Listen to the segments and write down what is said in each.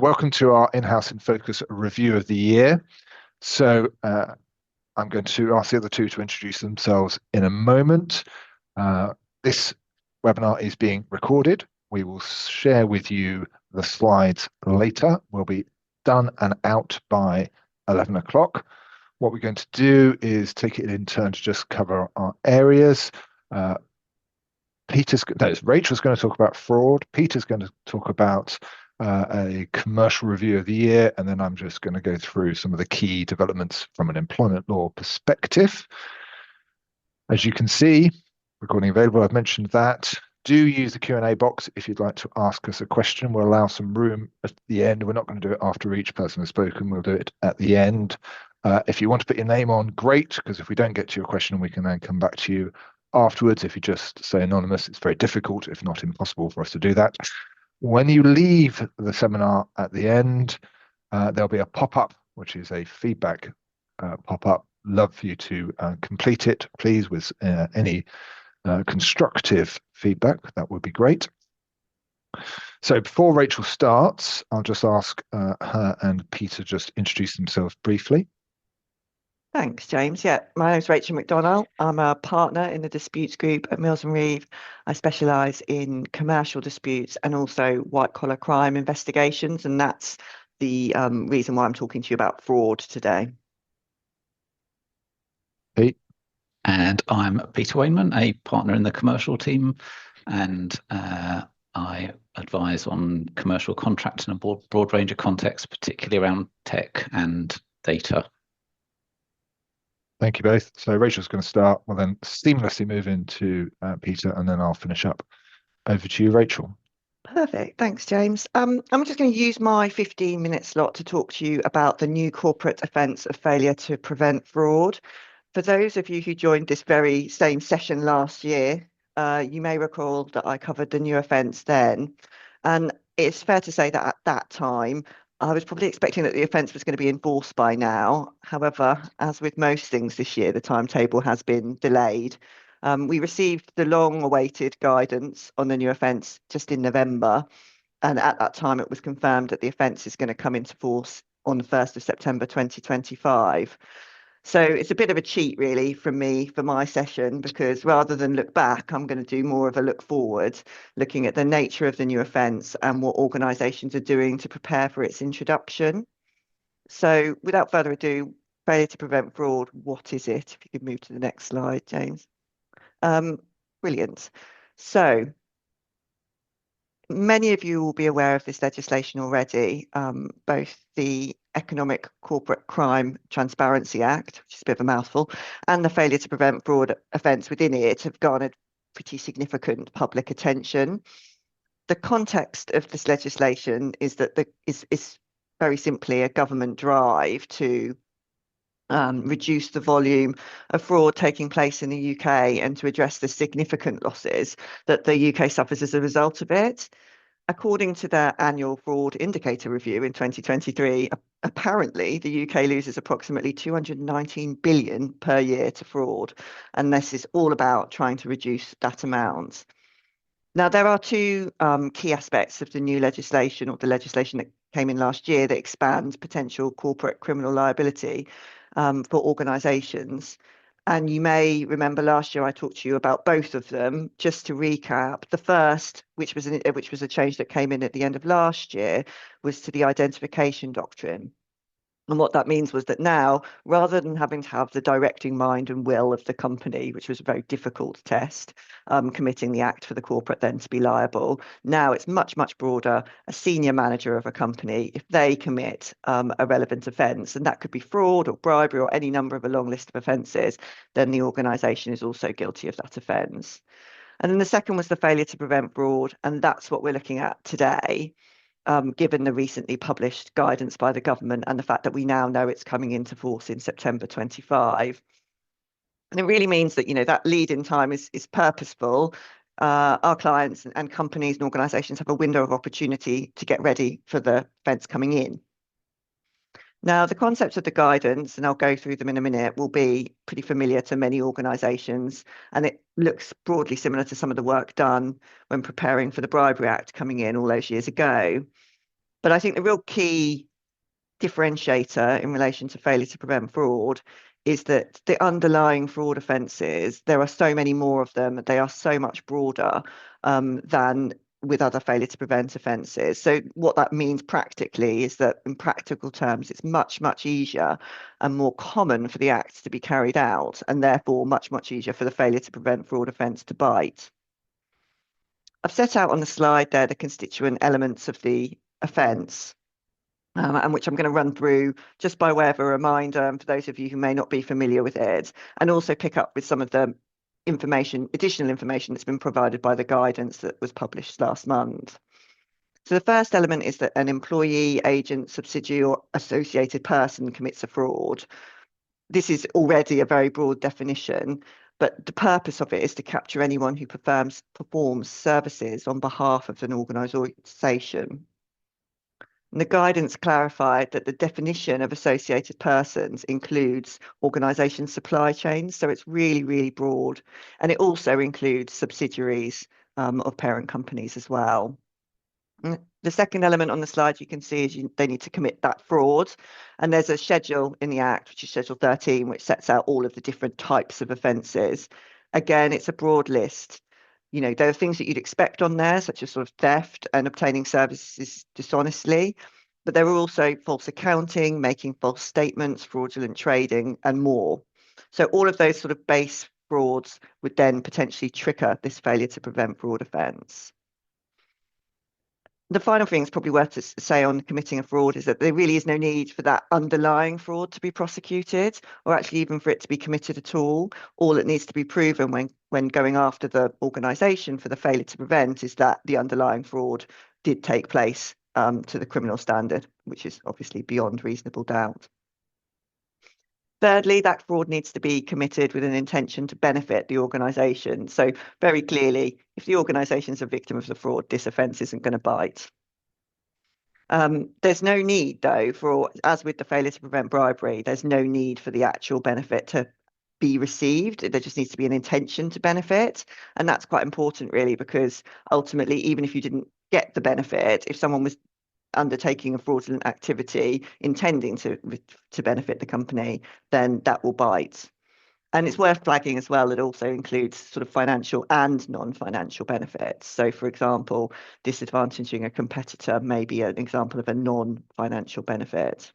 Welcome to our in-house in focus review of the year. I'm going to ask the other two to introduce themselves in a moment. This webinar is being recorded. We will share with you the slides later. We'll be done and out by 11 o'clock. What we're going to do is take it in turn to just cover our areas. Rachel's going to talk about fraud. Peter's going to talk about a commercial review of the year, and then I'm just going to go through some of the key developments from an employment law perspective. As you can see, recording available, I've mentioned that. Do use the Q&A box if you'd like to ask us a question. We'll allow some room at the end. We're not going to do it after each person has spoken. We'll do it at the end. If you want to put your name on, great, because if we don't get to your question, we can then come back to you afterwards. If you just say anonymous, it's very difficult, if not impossible, for us to do that. When you leave the seminar at the end, there'll be a pop-up, which is a feedback pop-up. Love for you to complete it, please, with any constructive feedback. That would be great. So before Rachel starts, I'll just ask her and Peter just introduce themselves briefly. Thanks, James. Yeah, my name's Rachel McDonnell. I'm a partner in the disputes group at Mills & Reeve. I specialise in commercial disputes and also white-collar crime investigations, and that's the reason why I'm talking to you about fraud today. Pete? And I'm Peter Wainman, a partner in the commercial team, and I advise on commercial contracts in a broad range of contexts, particularly around tech and data. Thank you both. So Rachel's going to start. We'll then seamlessly move into Peter, and then I'll finish up. Over to you, Rachel. Perfect. Thanks, James. I'm just going to use my 15-minute slot to talk to you about the new corporate offence of failure to prevent fraud. For those of you who joined this very same session last year, you may recall that I covered the new offence then. And it's fair to say that at that time, I was probably expecting that the offence was going to be enforced by now. However, as with most things this year, the timetable has been delayed. We received the long-awaited guidance on the new offence just in November. And at that time, it was confirmed that the offence is going to come into force on the 1st of September 2025. So it's a bit of a cheat, really, from me for my session, because rather than look back, I'm going to do more of a look forward, looking at the nature of the new offence and what organisations are doing to prepare for its introduction. So without further ado, failure to prevent fraud, what is it? If you could move to the next slide, James. Brilliant. So many of you will be aware of this legislation already, both the Economic Corporate Crime Transparency Act, which is a bit of a mouthful, and the failure to prevent fraud offence within it have garnered pretty significant public attention. The context of this legislation is that is very simply a government drive to reduce the volume of fraud taking place in the UK and to address the significant losses that the UK suffers as a result of it. According to their annual fraud indicator review in 2023, apparently the UK loses approximately 219 billion per year to fraud, and this is all about trying to reduce that amount. Now, there are two key aspects of the new legislation, or the legislation that came in last year, that expands potential corporate criminal liability for organisations. And you may remember last year I talked to you about both of them. Just to recap, the first, which was a change that came in at the end of last year, was to the identification doctrine. And what that means was that now, rather than having to have the directing mind and will of the company, which was a very difficult test, committing the act for the corporate then to be liable, now it's much, much broader. A senior manager of a company, if they commit a relevant offence, and that could be fraud or bribery or any number of a long list of offences, then the organisation is also guilty of that offence. And then the second was the failure to prevent fraud, and that's what we're looking at today. Given the recently published guidance by the government and the fact that we now know it's coming into force in September 25. And it really means that, that lead-in time is purposeful. Our clients and companies and organisations have a window of opportunity to get ready for the events coming in. Now, the concepts of the guidance, and I'll go through them in a minute, will be pretty familiar to many organisations, and it looks broadly similar to some of the work done when preparing for the Bribery Act coming in all those years ago. But I think the real key differentiator in relation to failure to prevent fraud is that the underlying fraud offences, there are so many more of them, they are so much broader than with other failure to prevent offences. So what that means practically is that in practical terms, it's much, much easier and more common for the act to be carried out, and therefore much, much easier for the failure to prevent fraud offence to bite. I've set out on the slide there the constituent elements of the offence. And which I'm going to run through just by way of a reminder, and for those of you who may not be familiar with it, and also pick up with some of the additional information that's been provided by the guidance that was published last month. So the first element is that an employee, agent, subsidiary, or associated person commits a fraud. This is already a very broad definition, but the purpose of it is to capture anyone who performs services on behalf of an organisation. And the guidance clarified that the definition of associated persons includes organisation supply chains. So it's really, really broad. And it also includes subsidiaries of parent companies as well. And the second element on the slide you can see is they need to commit that fraud. And there's a schedule in the Act, which is Schedule 13, which sets out all of the different types of offences. Again, it's a broad list. There are things that you'd expect on there, such as sort of theft and obtaining services dishonestly. But there are also false accounting, making false statements, fraudulent trading, and more. So all of those sort of base frauds would then potentially trigger this failure to prevent fraud offence. The final thing is probably worth to say on committing a fraud is that there really is no need for that underlying fraud to be prosecuted, or actually even for it to be committed at all. All that needs to be proven when going after the organisation for the failure to prevent is that the underlying fraud did take place to the criminal standard, which is obviously beyond reasonable doubt. Thirdly, that fraud needs to be committed with an intention to benefit the organisation. So very clearly, if the organisation is a victim of the fraud, this offence isn't going to bite. There's no need, though, as with the failure to prevent bribery, there's no need for the actual benefit to be received. There just needs to be an intention to benefit. And that's quite important, really, because ultimately, even if you didn't get the benefit, if someone was undertaking a fraudulent activity intending to benefit the company, then that will bite. And it's worth flagging as well, it also includes sort of financial and non-financial benefits. So, for example, disadvantaging a competitor may be an example of a non-financial benefit.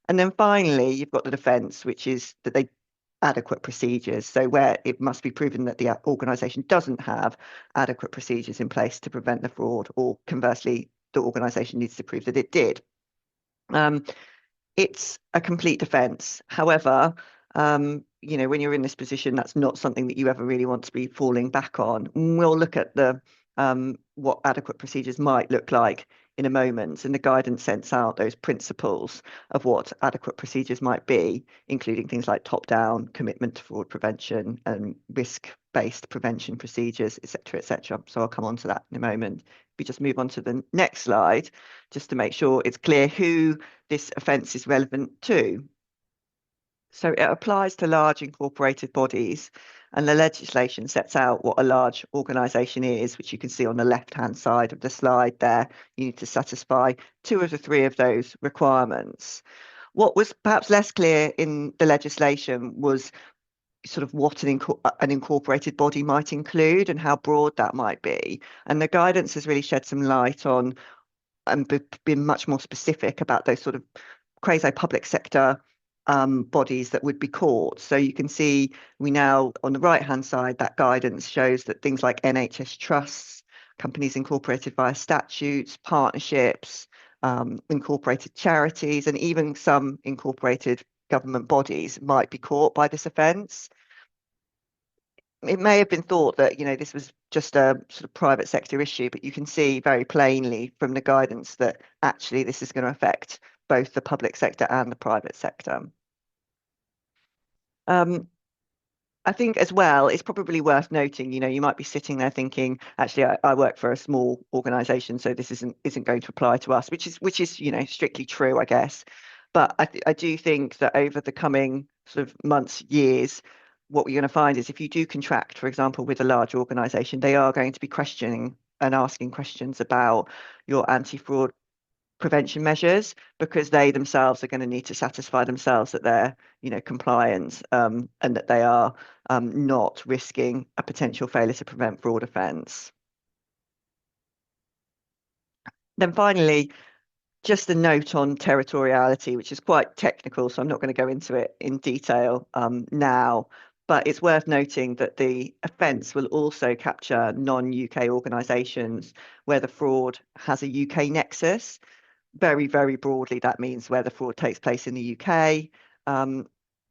And then finally, you've got the defence, which is that they adequate procedures. So where it must be proven that the organisation doesn't have adequate procedures in place to prevent the fraud, or conversely, the organisation needs to prove that it did. It's a complete defence. However, when you're in this position, that's not something that you ever really want to be falling back on. We'll look at the what adequate procedures might look like in a moment, and the guidance sets out those principles of what adequate procedures might be, including things like top-down commitment to fraud prevention and risk-based prevention procedures, etc., etc. So I'll come on to that in a moment. We just move on to the next slide, just to make sure it's clear who this offence is relevant to. So it applies to large incorporated bodies, and the legislation sets out what a large organisation is, which you can see on the left-hand side of the slide there. You need to satisfy 2 of the 3 of those requirements. What was perhaps less clear in the legislation was sort of what an incorporated body might include and how broad that might be. And the guidance has really shed some light on and been much more specific about those sort of quasi-public sector bodies that would be caught. So you can see we now, on the right-hand side, that guidance shows that things like NHS trusts, companies incorporated via statutes, partnerships, incorporated charities, and even some incorporated government bodies might be caught by this offence. It may have been thought that, this was just a sort of private sector issue, but you can see very plainly from the guidance that actually this is going to affect both the public sector and the private sector. I think as well, it's probably worth noting, you might be sitting there thinking, actually, I work for a small organisation, so this isn't going to apply to us, which is strictly true, I guess. But I do think that over the coming sort of months, years, what we're going to find is if you do contract, for example, with a large organisation, they are going to be questioning and asking questions about your anti-fraud prevention measures, because they themselves are going to need to satisfy themselves that they're, compliant, and that they are not risking a potential failure to prevent fraud offence. Then finally, just a note on territoriality, which is quite technical, so I'm not going to go into it in detail now, but it's worth noting that the offence will also capture non-UK organisations where the fraud has a UK nexus. Very, very broadly, that means where the fraud takes place in the UK,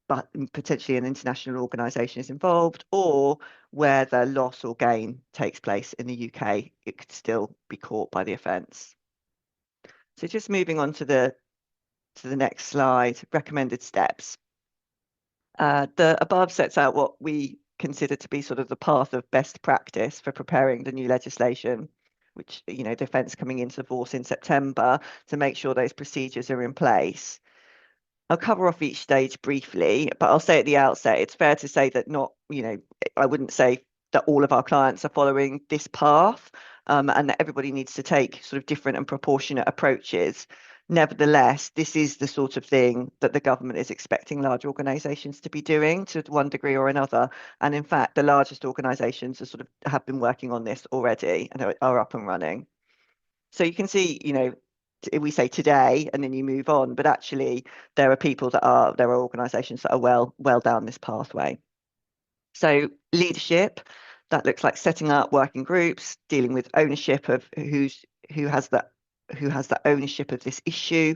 but potentially an international organisation is involved, or where the loss or gain takes place in the UK, it could still be caught by the offence. So just moving on to the next slide, recommended steps. The above sets out what we consider to be sort of the path of best practice for preparing the new legislation, which, defence coming into force in September, to make sure those procedures are in place. I'll cover off each stage briefly, but I'll say at the outset, it's fair to say that I wouldn't say that all of our clients are following this path, and that everybody needs to take sort of different and proportionate approaches. Nevertheless, this is the sort of thing that the government is expecting large organisations to be doing to one degree or another. And in fact, the largest organisations have been working on this already and are up and running. So you can see, we say today and then you move on, but actually there are organisations that are well down this pathway. So leadership, that looks like setting up working groups, dealing with ownership of who has that ownership of this issue,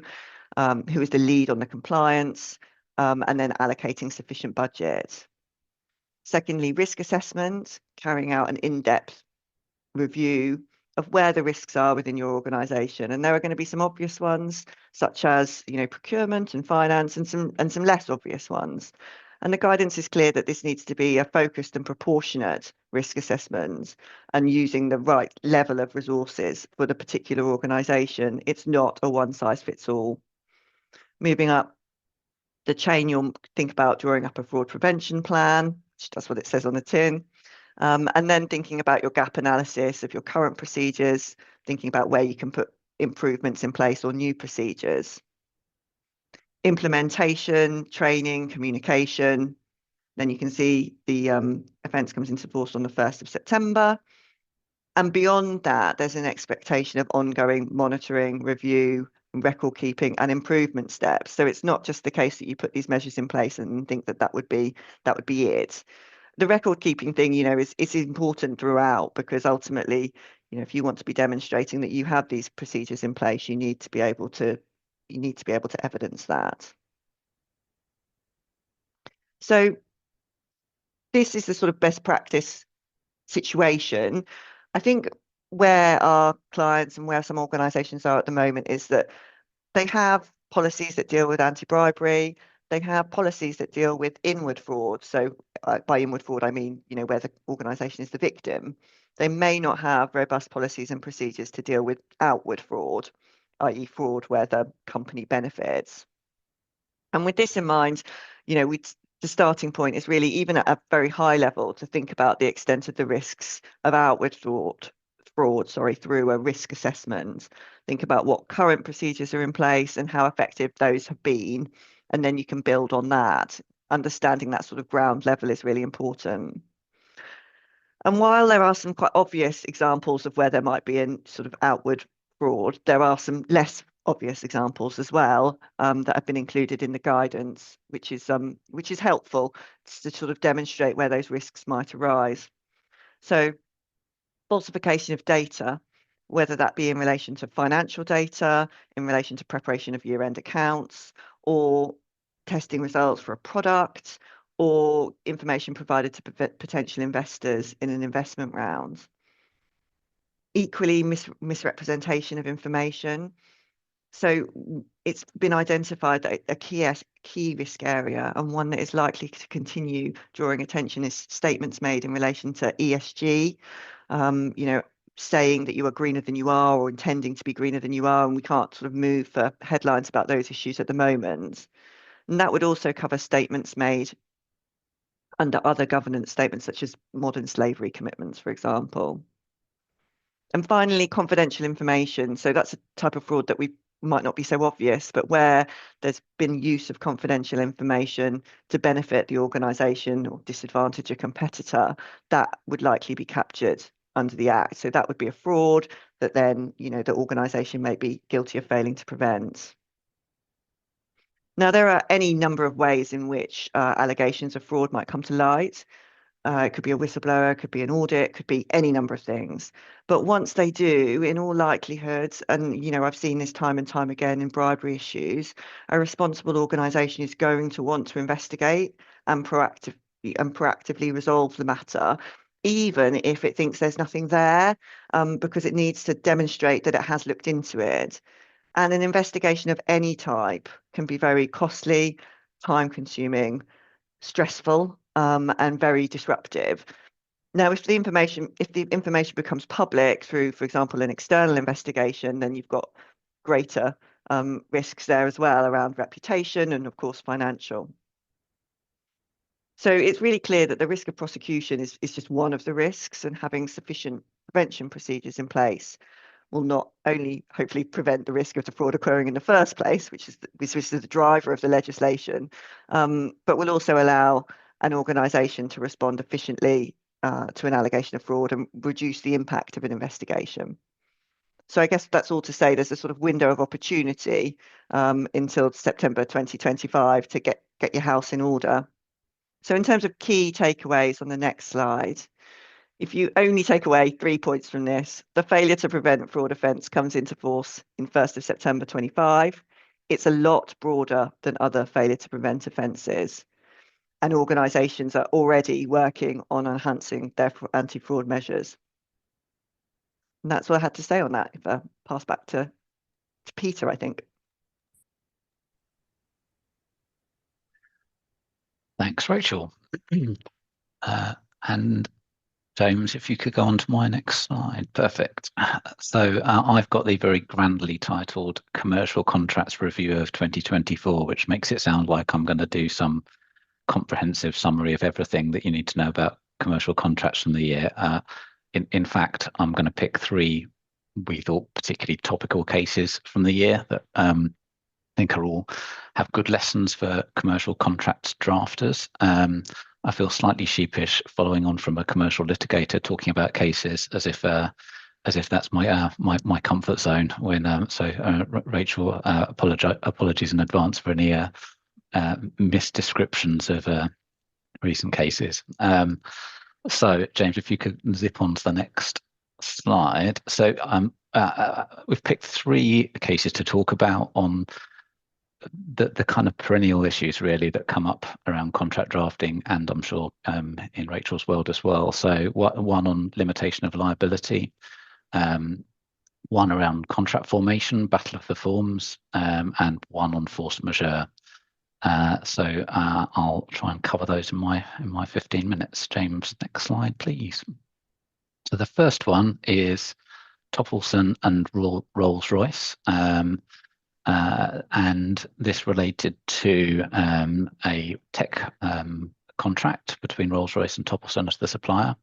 who is the lead on the compliance, and then allocating sufficient budget. Secondly, risk assessment, carrying out an in-depth review of where the risks are within your organisation, and there are going to be some obvious ones, such as procurement and finance, and some less obvious ones. And the guidance is clear that this needs to be a focused and proportionate risk assessment, and using the right level of resources for the particular organisation. It's not a one-size-fits-all. Moving up the chain, you'll think about drawing up a fraud prevention plan, which that's what it says on the tin. And then thinking about your gap analysis of your current procedures, thinking about where you can put improvements in place or new procedures. Implementation, training, communication. Then you can see the offence comes into force on the 1st of September. And beyond that, there's an expectation of ongoing monitoring, review, record keeping and improvement steps. So it's not just the case that you put these measures in place and think that would be it. The record keeping thing, is important throughout, because ultimately, if you want to be demonstrating that you have these procedures in place, you need to be able to evidence that. So this is the sort of best practice situation. I think where our clients and where some organisations are at the moment is that they have policies that deal with anti-bribery. They have policies that deal with inward fraud. So by inward fraud, I mean, where the organisation is the victim. They may not have robust policies and procedures to deal with outward fraud, i.e. fraud where the company benefits. And with this in mind, the starting point is really, even at a very high level, to think about the extent of the risks of outward fraud through a risk assessment. Think about what current procedures are in place and how effective those have been, and then you can build on that. Understanding that sort of ground level is really important. And while there are some quite obvious examples of where there might be in sort of outward fraud, there are some less obvious examples as well that have been included in the guidance, which is helpful to sort of demonstrate where those risks might arise. So falsification of data, whether that be in relation to financial data, in relation to preparation of year-end accounts, or testing results for a product, or information provided to potential investors in an investment round. Equally, misrepresentation of information. So it's been identified that a key risk area, and one that is likely to continue drawing attention, is statements made in relation to ESG, saying that you are greener than you are, or intending to be greener than you are, and we can't sort of move for headlines about those issues at the moment. And that would also cover statements made under other governance statements, such as modern slavery commitments, for example. And finally, confidential information. So that's a type of fraud that we've might not be so obvious, but where there's been use of confidential information to benefit the organisation or disadvantage a competitor, that would likely be captured under the Act. So that would be a fraud that then, the organisation may be guilty of failing to prevent. Now, there are any number of ways in which allegations of fraud might come to light. It could be a whistleblower, it could be an audit, it could be any number of things. But once they do, in all likelihood, and I've seen this time and time again in bribery issues, a responsible organisation is going to want to investigate and proactively resolve the matter, even if it thinks there's nothing there, because it needs to demonstrate that it has looked into it. And an investigation of any type can be very costly, time-consuming, stressful, and very disruptive. Now, if the information becomes public through, for example, an external investigation, then you've got greater risks there as well around reputation and, of course, financial. So it's really clear that the risk of prosecution is just one of the risks, and having sufficient prevention procedures in place will not only hopefully prevent the risk of the fraud occurring in the first place, which is the driver of the legislation, but will also allow an organisation to respond efficiently to an allegation of fraud and reduce the impact of an investigation. So I guess that's all to say there's a sort of window of opportunity until September 2025 to get your house in order. So in terms of key takeaways on the next slide, if you only take away 3 points from this, the failure to prevent fraud offence comes into force in 1st of September 25. It's a lot broader than other failure to prevent offences. And organisations are already working on enhancing their anti-fraud measures. And that's what I had to say on that. If I pass back to Peter, I think. Thanks, Rachel. And James, if you could go on to my next slide. Perfect. So I've got the very grandly titled Commercial Contracts Review of 2024, which makes it sound like I'm going to do some comprehensive summary of everything that you need to know about commercial contracts from the year. In fact, I'm going to pick 3 we thought particularly topical cases from the year that I think have good lessons for commercial contracts drafters. I feel slightly sheepish following on from a commercial litigator talking about cases as if that's my comfort zone. Rachel, apologies in advance for any misdescriptions of recent cases. So James, if you could zip on to the next slide. So we've picked 3 cases to talk about on the kind of perennial issues really that come up around contract drafting, and I'm sure in Rachel's world as well. So one on limitation of liability, one around contract formation, battle of the forms, and one on force majeure. So I'll try and cover those in my 15 minutes. James, next slide, please. So the first one is Topelson and Rolls-Royce. And this related to a tech contract between Rolls-Royce and Topelson as the supplier.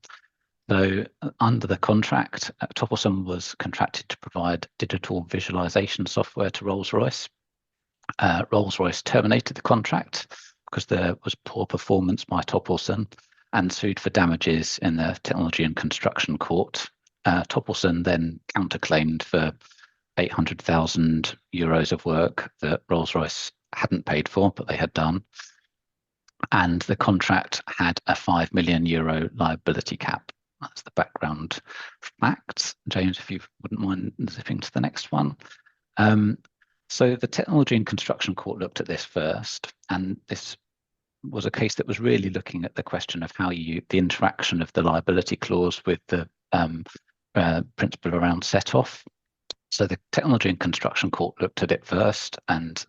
So under the contract, Topelson was contracted to provide digital visualization software to Rolls-Royce. Rolls-Royce terminated the contract because there was poor performance by Topelson and sued for damages in the Technology and Construction Court. Topelson then counterclaimed for 800,000 euros of work that Rolls-Royce hadn't paid for, but they had done. And the contract had a 5 million euro liability cap. That's the background facts. James, if you wouldn't mind zipping to the next one. So the Technology and Construction Court looked at this first, and this was a case that was really looking at the question of how the interaction of the liability clause with the principle around set-off. So the Technology and Construction Court looked at it first, and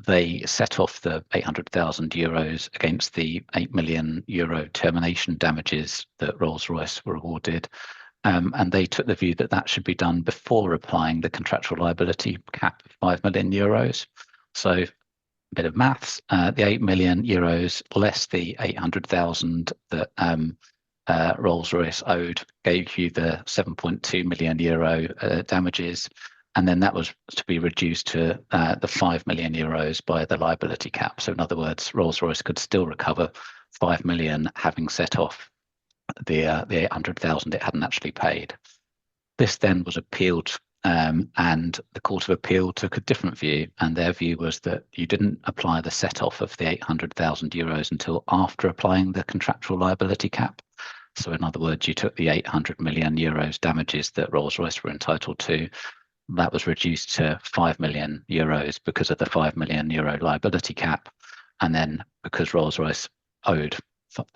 they set off the 800,000 euros against the 8 million euro termination damages that Rolls-Royce were awarded. And they took the view that that should be done before applying the contractual liability cap of 5 million euros. So a bit of maths, the 8 million euros less the 800,000 that Rolls-Royce owed gave you the 7.2 million euro damages. And then that was to be reduced to the 5 million euros by the liability cap. So in other words, Rolls-Royce could still recover 5 million, having set off the 800,000 it hadn't actually paid. This then was appealed, and the Court of Appeal took a different view, and their view was that you didn't apply the set-off of the 800,000 euros until after applying the contractual liability cap. So in other words, you took the 800 million euros damages that Rolls-Royce were entitled to. That was reduced to 5 million euros because of the 5 million euro liability cap. And then because Rolls-Royce owed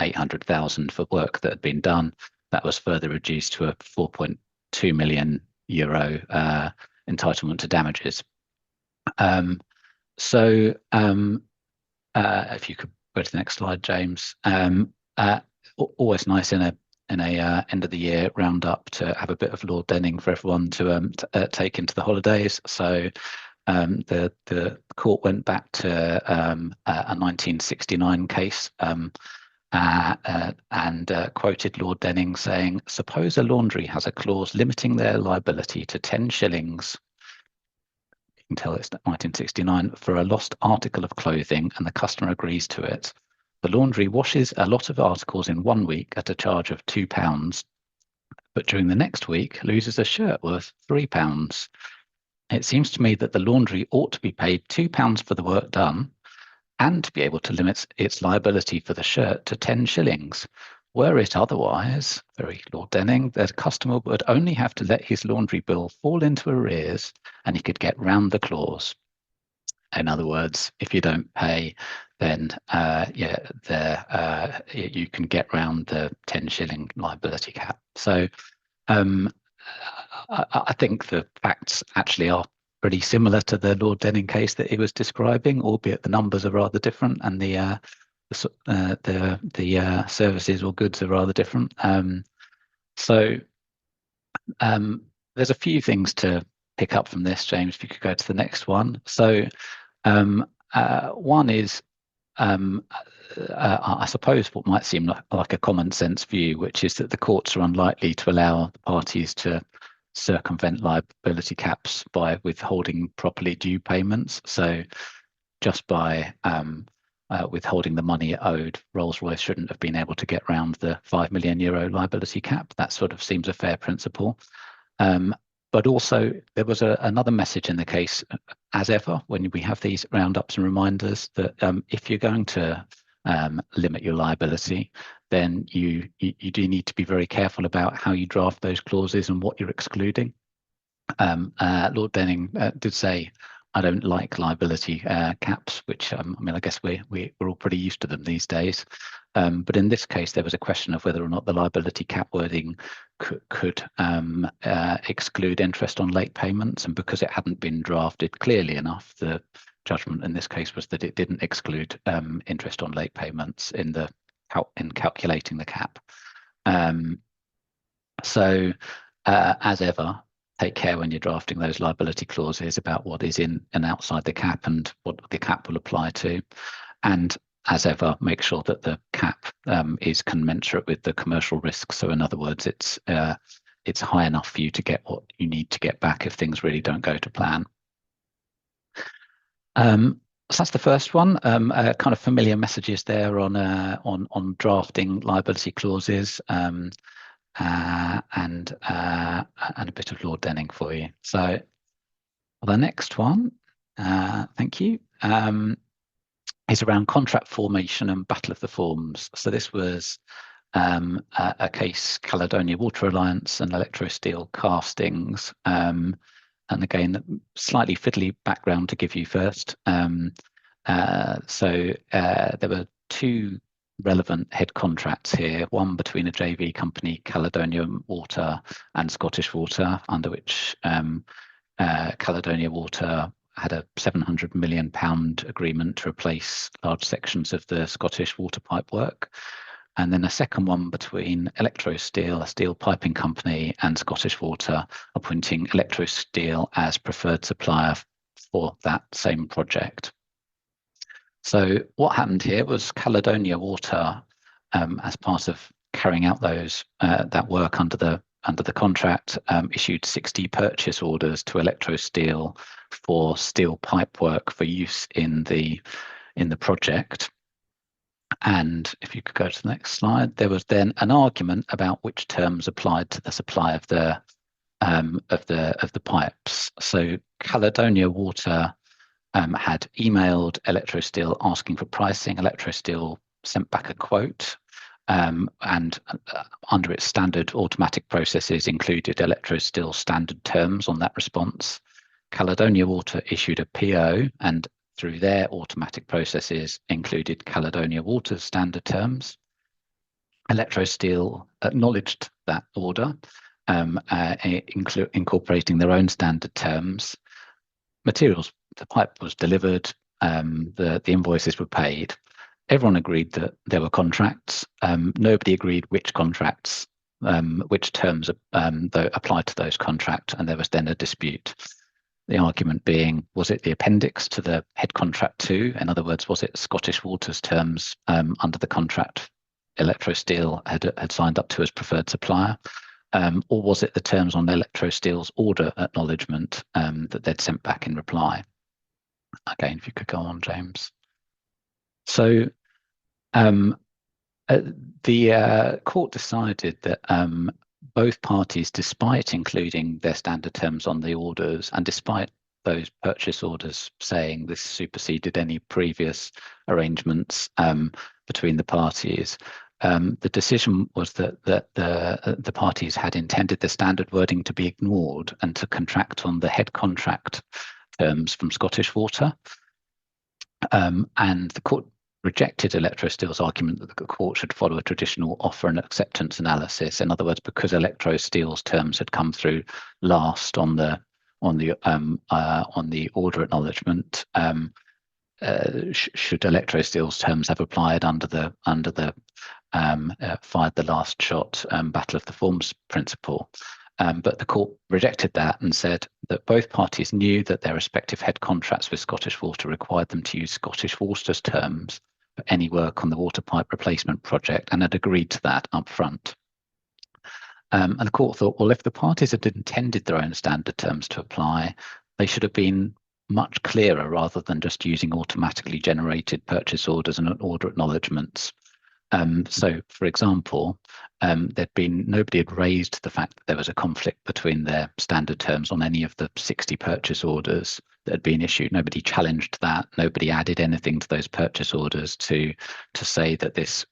800,000 for work that had been done, that was further reduced to a 4.2 million euro entitlement to damages. So if you could go to the next slide, James. Always nice in a end of the year roundup to have a bit of Lord Denning for everyone to take into the holidays. So the court went back to a 1969 case and quoted Lord Denning saying, "Suppose a laundry has a clause limiting their liability to 10 shillings, you can tell it's 1969, for a lost article of clothing, and the customer agrees to it. The laundry washes a lot of articles in 1 week at a charge of £2, but during the next week loses a shirt worth £3. It seems to me that the laundry ought to be paid £2 for the work done and to be able to limit its liability for the shirt to 10 shillings. Were it otherwise, very Lord Denning, the customer would only have to let his laundry bill fall into arrears and he could get round the clause." In other words, if you don't pay, then you can get round the 10 shilling liability cap. So I think the facts actually are pretty similar to the Lord Denning case that he was describing, albeit the numbers are rather different and the services or goods are rather different. There's a few things to pick up from this, James, if you could go to the next one. So one is, I suppose, what might seem like a common sense view, which is that the courts are unlikely to allow the parties to circumvent liability caps by withholding properly due payments. So just by withholding the money it owed, Rolls-Royce shouldn't have been able to get round the 5 million euro liability cap. That sort of seems a fair principle. But also there was another message in the case, as ever, when we have these roundups and reminders, that if you're going to limit your liability, then you do need to be very careful about how you draft those clauses and what you're excluding. Lord Denning did say, "I don't like liability caps," which I mean, I guess we're all pretty used to them these days. But in this case, there was a question of whether or not the liability cap wording could exclude interest on late payments, and because it hadn't been drafted clearly enough, the judgment in this case was that it didn't exclude interest on late payments in calculating the cap. As ever, take care when you're drafting those liability clauses about what is in and outside the cap and what the cap will apply to. And as ever, make sure that the cap is commensurate with the commercial risk. So in other words, it's high enough for you to get what you need to get back if things really don't go to plan. So that's the first one. Kind of familiar messages there on drafting liability clauses. And a bit of Lord Denning for you. So the next one, thank you, is around contract formation and battle of the forms. So this was a case, Caledonia Water Alliance and Electro Steel Castings. And again, slightly fiddly background to give you first. There were two relevant head contracts here, one between a JV company, Caledonia Water, and Scottish Water, under which Caledonia Water had a £700 million agreement to replace large sections of the Scottish water pipe work. And then a second one between Electro Steel, a steel piping company, and Scottish Water, appointing Electro Steel as preferred supplier for that same project. So what happened here was Caledonia Water, as part of carrying out that work under the under the contract, issued 60 purchase orders to Electrosteel for steel pipe work for use in the project. And if you could go to the next slide, there was then an argument about which terms applied to the supply of the pipes. So Caledonia Water had emailed Electrosteel asking for pricing. Electrosteel sent back a quote, and under its standard automatic processes included Electrosteel standard terms on that response. Caledonia Water issued a PO and through their automatic processes included Caledonia Water's standard terms. Electrosteel acknowledged that order, incorporating their own standard terms. Materials, the pipe was delivered, the invoices were paid. Everyone agreed that there were contracts. Nobody agreed which contracts, which terms applied to those contracts, and there was then a dispute. The argument being, was it the appendix to the head contract 2? In other words, was it Scottish Water's terms under the contract Electrosteel had signed up to as preferred supplier? Or was it the terms on Electrosteel's order acknowledgement that they'd sent back in reply? Again, if you could go on, James. So the court decided that both parties, despite including their standard terms on the orders and despite those purchase orders saying this superseded any previous arrangements between the parties, the decision was that the parties had intended the standard wording to be ignored and to contract on the head contract terms from Scottish Water. And the court rejected Electrosteel's argument that the court should follow a traditional offer and acceptance analysis. In other words, because Electrosteel's terms had come through last on the order acknowledgement, should Electrosteel's terms have applied under the fired the last shot battle of the forms principle. But the court rejected that and said that both parties knew that their respective head contracts with Scottish Water required them to use Scottish Water's terms for any work on the water pipe replacement project and had agreed to that up front. And the court thought, well, if the parties had intended their own standard terms to apply, they should have been much clearer rather than just using automatically generated purchase orders and order acknowledgements. So, for example, nobody had raised the fact that there was a conflict between their standard terms on any of the 60 purchase orders that had been issued. Nobody challenged that. Nobody added anything to those purchase orders to say that this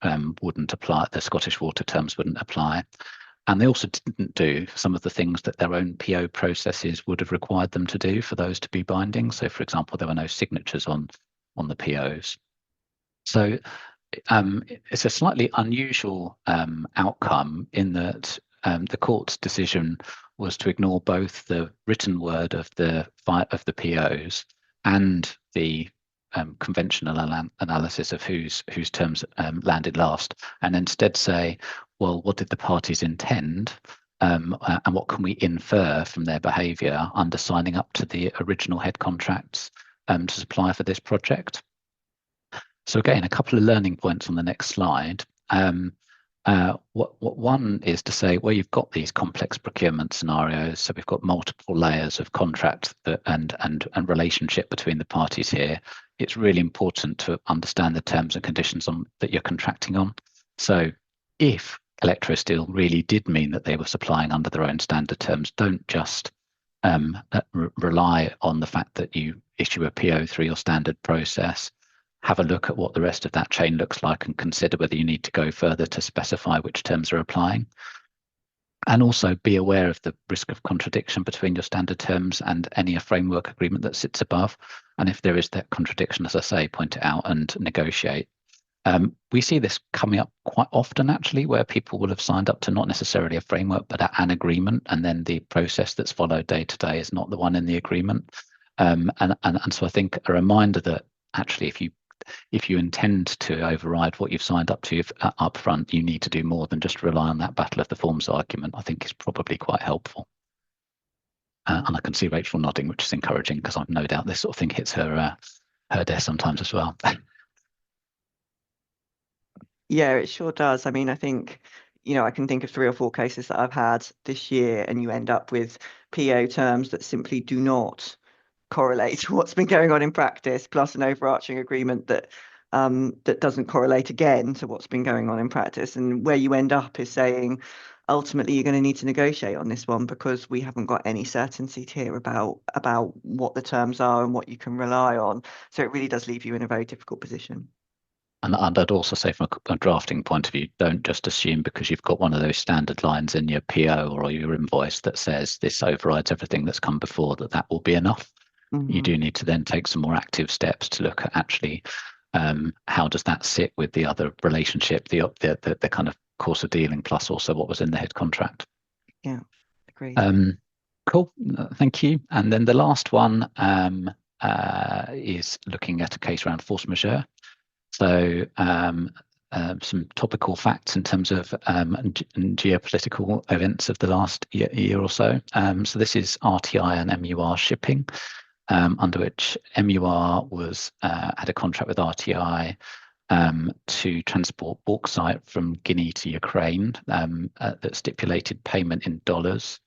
wouldn't apply, the Scottish Water terms wouldn't apply. And they also didn't do some of the things that their own PO processes would have required them to do for those to be binding. So, for example, there were no signatures on the POs. So it's a slightly unusual outcome in that the court's decision was to ignore both the written word of the POs and the conventional analysis of whose terms landed last, and instead say, well, what did the parties intend, and what can we infer from their behaviour under signing up to the original head contracts to supply for this project? So again, a couple of learning points on the next slide. What one is to say, well, you've got these complex procurement scenarios, so we've got multiple layers of contract and relationship between the parties here. It's really important to understand the terms and conditions that you're contracting on. So if Electrosteel really did mean that they were supplying under their own standard terms, don't just rely on the fact that you issue a PO through your standard process. Have a look at what the rest of that chain looks like and consider whether you need to go further to specify which terms are applying. And also be aware of the risk of contradiction between your standard terms and any framework agreement that sits above. And if there is that contradiction, as I say, point it out and negotiate. We see this coming up quite often, actually, where people will have signed up to not necessarily a framework, but an agreement, and then the process that's followed day to day is not the one in the agreement. And so I think a reminder that actually, if you intend to override what you've signed up to up front, you need to do more than just rely on that battle of the forms argument. I think is probably quite helpful. And I can see Rachel nodding, which is encouraging, because I've no doubt this sort of thing hits her desk sometimes as well. Yeah, it sure does. I mean, I think, I can think of 3 or 4 cases that I've had this year, and you end up with PO terms that simply do not correlate to what's been going on in practice, plus an overarching agreement that doesn't correlate again to what's been going on in practice. And where you end up is saying, ultimately, you're going to need to negotiate on this one because we haven't got any certainty here about what the terms are and what you can rely on. So it really does leave you in a very difficult position. And I'd also say from a drafting point of view, don't just assume because you've got one of those standard lines in your PO or your invoice that says this overrides everything that's come before, that will be enough. You do need to then take some more active steps to look at actually how does that sit with the other relationship, the kind of course of dealing, plus also what was in the head contract. Yeah, agreed. Cool, thank you. And then the last one is looking at a case around force majeure. So some topical facts in terms of geopolitical events of the last year or so. So this is RTI and MUR shipping, under which MUR had a contract with RTI to transport bauxite from Guinea to Ukraine that stipulated payment in dollars.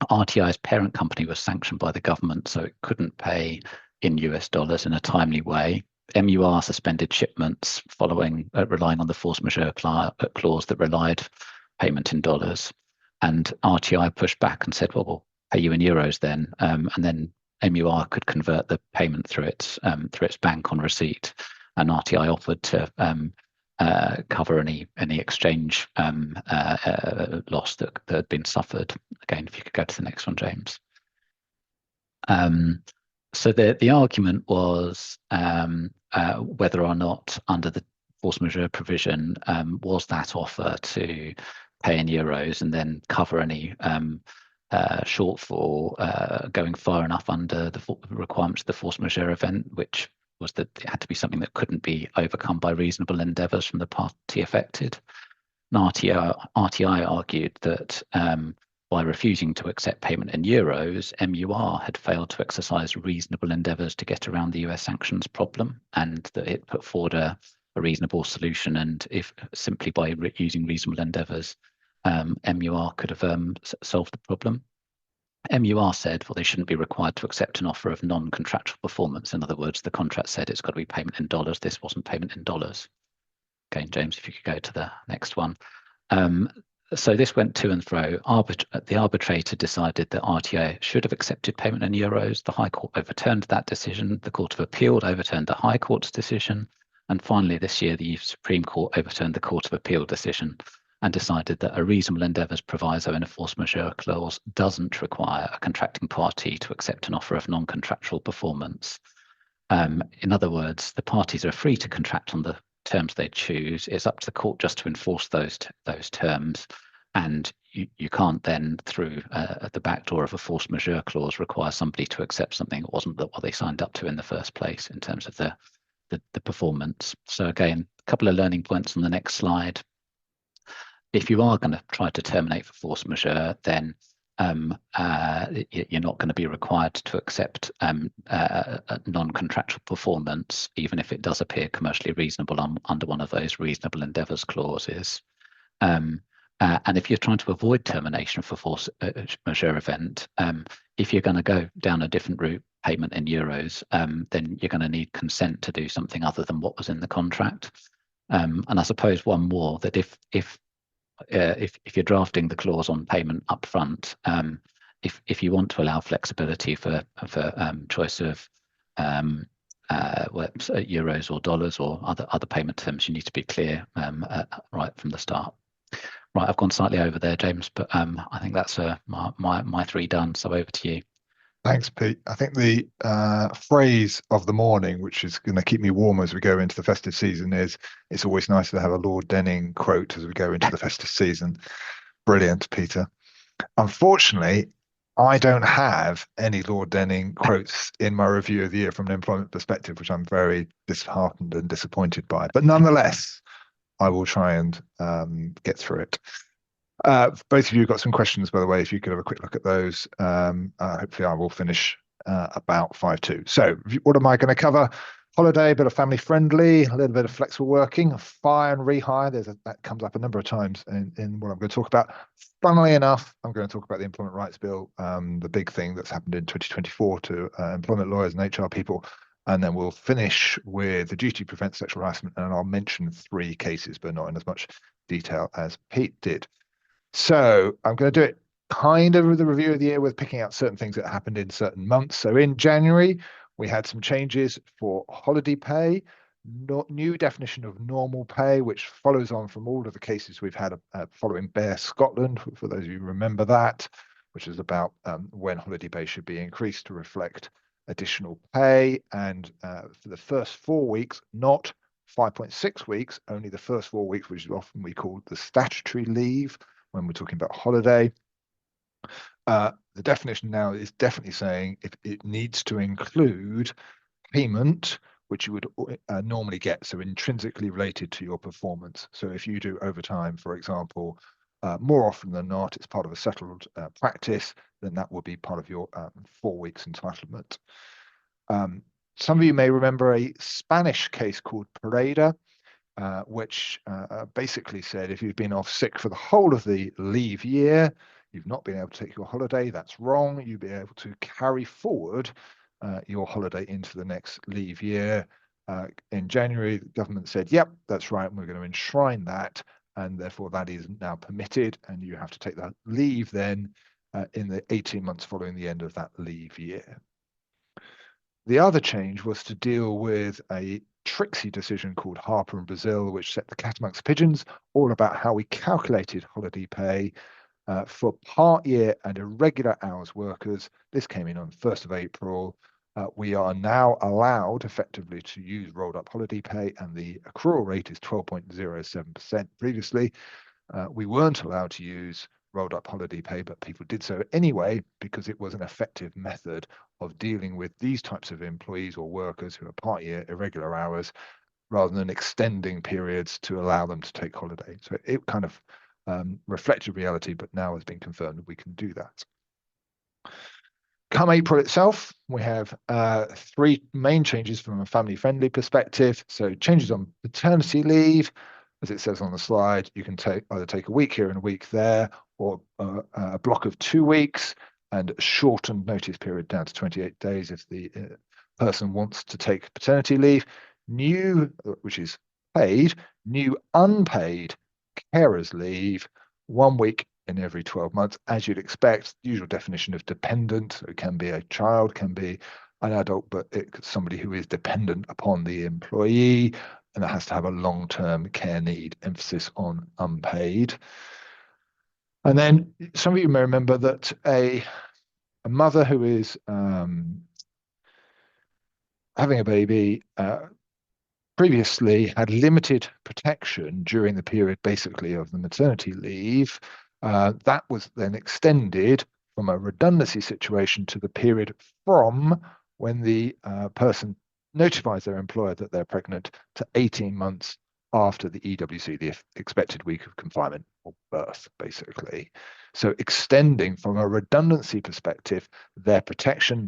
RTI's parent company was sanctioned by the government, so it couldn't pay in US dollars in a timely way. MUR suspended shipments following relying on the force majeure clause that relied payment in dollars, and RTI pushed back and said, well, we'll pay you in euros then, and then MUR could convert the payment through its bank on receipt, and RTI offered to cover any exchange loss that had been suffered. Again, if you could go to the next one, James. So the argument was whether or not under the force majeure provision was that offer to pay in euros and then cover any shortfall going far enough under the requirements of the force majeure event, which was that it had to be something that couldn't be overcome by reasonable endeavours from the party affected. And RTI argued that by refusing to accept payment in euros, MUR had failed to exercise reasonable endeavours to get around the US sanctions problem, and that it put forward a reasonable solution. And if simply by using reasonable endeavours, MUR could have solved the problem. MUR said, well, they shouldn't be required to accept an offer of non-contractual performance. In other words, the contract said it's got to be payment in dollars. This wasn't payment in dollars. Okay, James, if you could go to the next one. So this went to and fro. The arbitrator decided that RTA should have accepted payment in euros. The High Court overturned that decision. The Court of Appeal overturned the High Court's decision. And finally, this year, the Supreme Court overturned the Court of Appeal decision and decided that a reasonable endeavours proviso in a force majeure clause doesn't require a contracting party to accept an offer of non-contractual performance. In other words, the parties are free to contract on the terms they choose. It's up to the court just to enforce those terms, and you can't then, through the back door of a force majeure clause, require somebody to accept something that wasn't what they signed up to in the first place in terms of the performance. So again, a couple of learning points on the next slide. If you are going to try to terminate for force majeure, then you're not going to be required to accept non-contractual performance, even if it does appear commercially reasonable under one of those reasonable endeavours clauses. And if you're trying to avoid termination for force majeure event, if you're going to go down a different route, payment in euros, then you're going to need consent to do something other than what was in the contract. And I suppose one more, that if you're drafting the clause on payment up front, if you want to allow flexibility for choice of euros or dollars or other payment terms, you need to be clear right from the start. Right, I've gone slightly over there, James, but I think that's my 3 done. So over to you. Thanks, Pete. I think the phrase of the morning, which is going to keep me warm as we go into the festive season, is it's always nice to have a Lord Denning quote as we go into the festive season. Brilliant, Peter. Unfortunately, I don't have any Lord Denning quotes in my review of the year from an employment perspective, which I'm very disheartened and disappointed by. But nonetheless, I will try and get through it. Both of you have got some questions, by the way, if you could have a quick look at those. Hopefully I will finish about 5:02. So what am I going to cover? Holiday, a bit of family friendly, a little bit of flexible working, fire and rehire. That comes up a number of times in what I'm going to talk about. Funnily enough, I'm going to talk about the Employment Rights Bill, the big thing that's happened in 2024 to employment lawyers and HR people. And then we'll finish with the duty to prevent sexual harassment. And I'll mention 3 cases, but not in as much detail as Pete did. So I'm going to do it kind of with a review of the year with picking out certain things that happened in certain months. So in January, we had some changes for holiday pay, new definition of normal pay, which follows on from all of the cases we've had following Bear Scotland, for those of you who remember that, which is about when holiday pay should be increased to reflect additional pay. And for the first 4 weeks, not 5.6 weeks, only the first 4 weeks, which is often we call the statutory leave when we're talking about holiday. The definition now is definitely saying it needs to include payment, which you would normally get, so intrinsically related to your performance. So if you do overtime, for example, more often than not, it's part of a settled practice, then that will be part of your 4 weeks entitlement. Some of you may remember a Spanish case called Pareda, which basically said if you've been off sick for the whole of the leave year, you've not been able to take your holiday, that's wrong. You'll be able to carry forward your holiday into the next leave year. In January, the government said, yep, that's right, and we're going to enshrine that, and therefore that is now permitted, and you have to take that leave then in the 18 months following the end of that leave year. The other change was to deal with a tricksy decision called Harper and Brazil, which set the cat amongst pigeons, all about how we calculated holiday pay for part year and irregular hours workers. This came in on 1st of April. We are now allowed effectively to use rolled up holiday pay, and the accrual rate is 12.07%. Previously, we weren't allowed to use rolled up holiday pay, but people did so anyway because it was an effective method of dealing with these types of employees or workers who are part year, irregular hours, rather than extending periods to allow them to take holiday. So it kind of reflected reality, but now has been confirmed that we can do that. Come April itself, we have 3 main changes from a family-friendly perspective. So changes on paternity leave, as it says on the slide, you can either take a week here and a week there, or a block of 2 weeks, and a shortened notice period down to 28 days if the person wants to take paternity leave. New, which is paid, new unpaid carers leave, 1 week in every 12 months, as you'd expect. The usual definition of dependent, so it can be a child, can be an adult, but it's somebody who is dependent upon the employee, and that has to have a long-term care need, emphasis on unpaid. And then some of you may remember that a mother who is having a baby previously had limited protection during the period basically of the maternity leave. That was then extended from a redundancy situation to the period from when the person notifies their employer that they're pregnant to 18 months after the EWC, the expected week of confinement or birth, basically. So extending from a redundancy perspective, their protection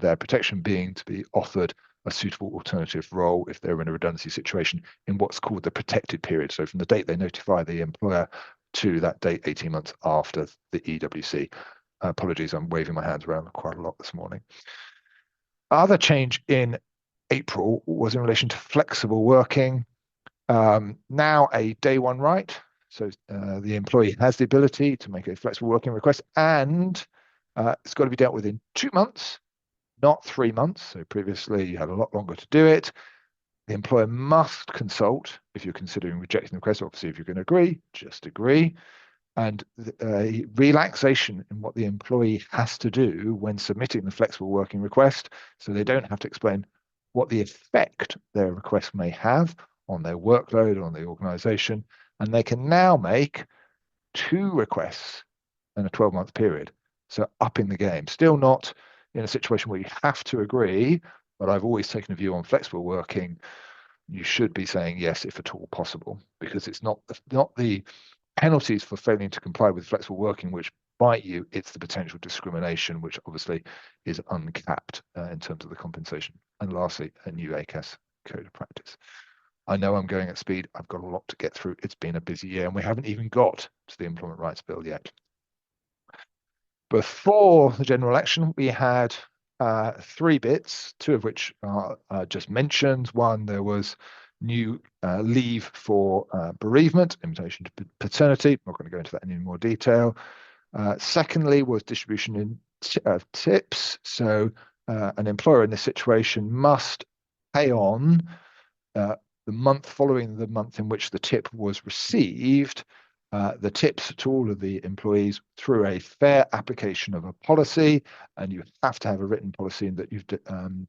being to be offered a suitable alternative role if they're in a redundancy situation in what's called the protected period. So from the date they notify the employer to that date, 18 months after the EWC. Apologies, I'm waving my hands around quite a lot this morning. Other change in April was in relation to flexible working. Now a day one right. So the employee has the ability to make a flexible working request, and it's got to be dealt with in 2 months, not 3 months. So previously you had a lot longer to do it. The employer must consult if you're considering rejecting the request. Obviously, if you're going to agree, just agree. And relaxation in what the employee has to do when submitting the flexible working request, so they don't have to explain what the effect their request may have on their workload, on the organization, and they can now make 2 requests in a 12-month period. So upping the game. Still not in a situation where you have to agree, but I've always taken a view on flexible working. You should be saying yes if at all possible, because it's not the penalties for failing to comply with flexible working which bite you, it's the potential discrimination, which obviously is uncapped in terms of the compensation. And lastly, a new ACAS code of practice. I know I'm going at speed. I've got a lot to get through. It's been a busy year, and we haven't even got to the Employment Rights Bill yet. Before the general election, we had 3 bits, 2 of which are just mentioned. One, there was new leave for bereavement, invitation to paternity. I'm not going to go into that in any more detail. Secondly, was distribution in tips. So an employer in this situation must pay on the month following the month in which the tip was received, the tips to all of the employees through a fair application of a policy, and you have to have a written policy that you've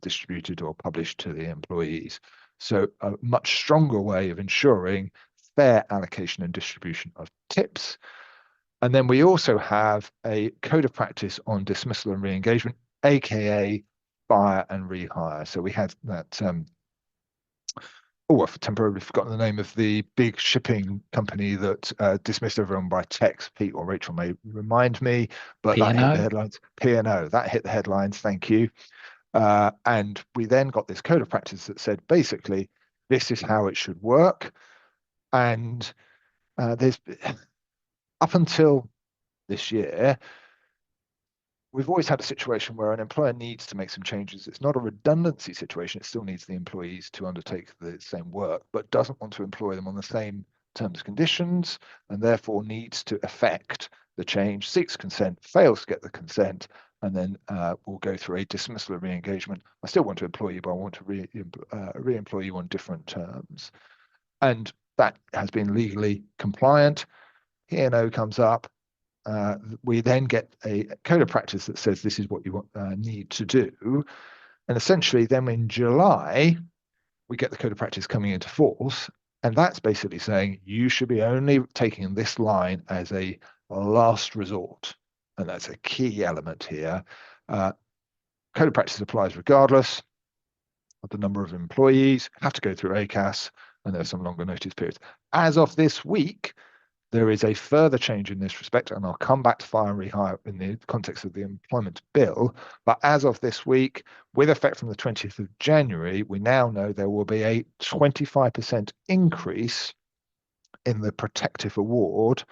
distributed or published to the employees. So a much stronger way of ensuring fair allocation and distribution of tips. And then we also have a code of practice on dismissal and re-engagement, aka fire and rehire. So we had that I've temporarily forgotten the name of the big shipping company that dismissed everyone by text. Pete or Rachel may remind me, but that hit the headlines. P&O, that hit the headlines. Thank you. And we then got this code of practice that said, basically, this is how it should work. And there's up until this year, we've always had a situation where an employer needs to make some changes. It's not a redundancy situation. It still needs the employees to undertake the same work, but doesn't want to employ them on the same terms and conditions, and therefore needs to effect the change, seeks consent, fails to get the consent, and then will go through a dismissal and re-engagement. I still want to employ you, but I want to re-employ you on different terms. And that has been legally compliant. P&O comes up. We then get a code of practice that says this is what you need to do. And essentially then in July, we get the code of practice coming into force. And that's basically saying you should be only taking this line as a last resort. And that's a key element here. Code of practice applies regardless of the number of employees, have to go through ACAS, and there are some longer notice periods. As of this week, there is a further change in this respect, and I'll come back to fire and rehire in the context of the employment bill. But as of this week, with effect from the 20th of January, we now know there will be a 25% increase in the protective award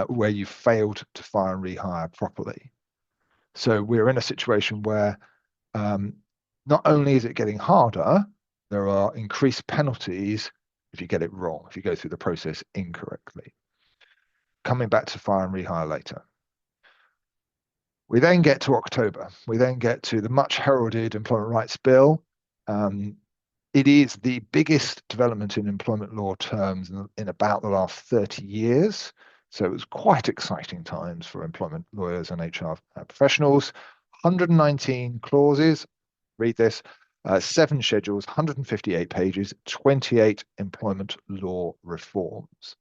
where you failed to fire and rehire properly. So we're in a situation where not only is it getting harder, there are increased penalties if you get it wrong, if you go through the process incorrectly. Coming back to fire and rehire later. We then get to October. We then get to the much heralded Employment Rights Bill. It is the biggest development in employment law terms in about the last 30 years. So it was quite exciting times for employment lawyers and HR professionals. 119 clauses, read this, 7 schedules, 158 pages, 28 employment law reforms.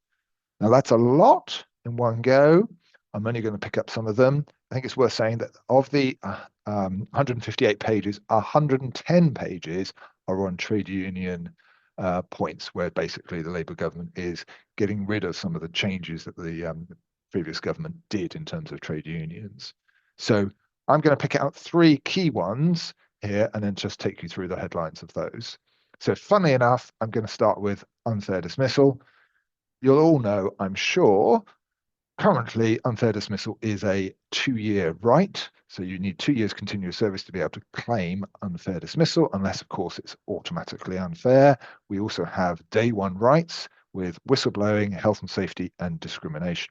Now that's a lot in one go. I'm only going to pick up some of them. I think it's worth saying that of the 158 pages, 110 pages are on trade union points, where basically the Labour government is getting rid of some of the changes that the previous government did in terms of trade unions. So I'm going to pick out 3 key ones here and then just take you through the headlines of those. So funnily enough, I'm going to start with unfair dismissal. You'll all know, I'm sure, currently unfair dismissal is a 2-year right. So you need 2 years continuous service to be able to claim unfair dismissal, unless of course it's automatically unfair. We also have day 1 rights with whistleblowing, health and safety, and discrimination.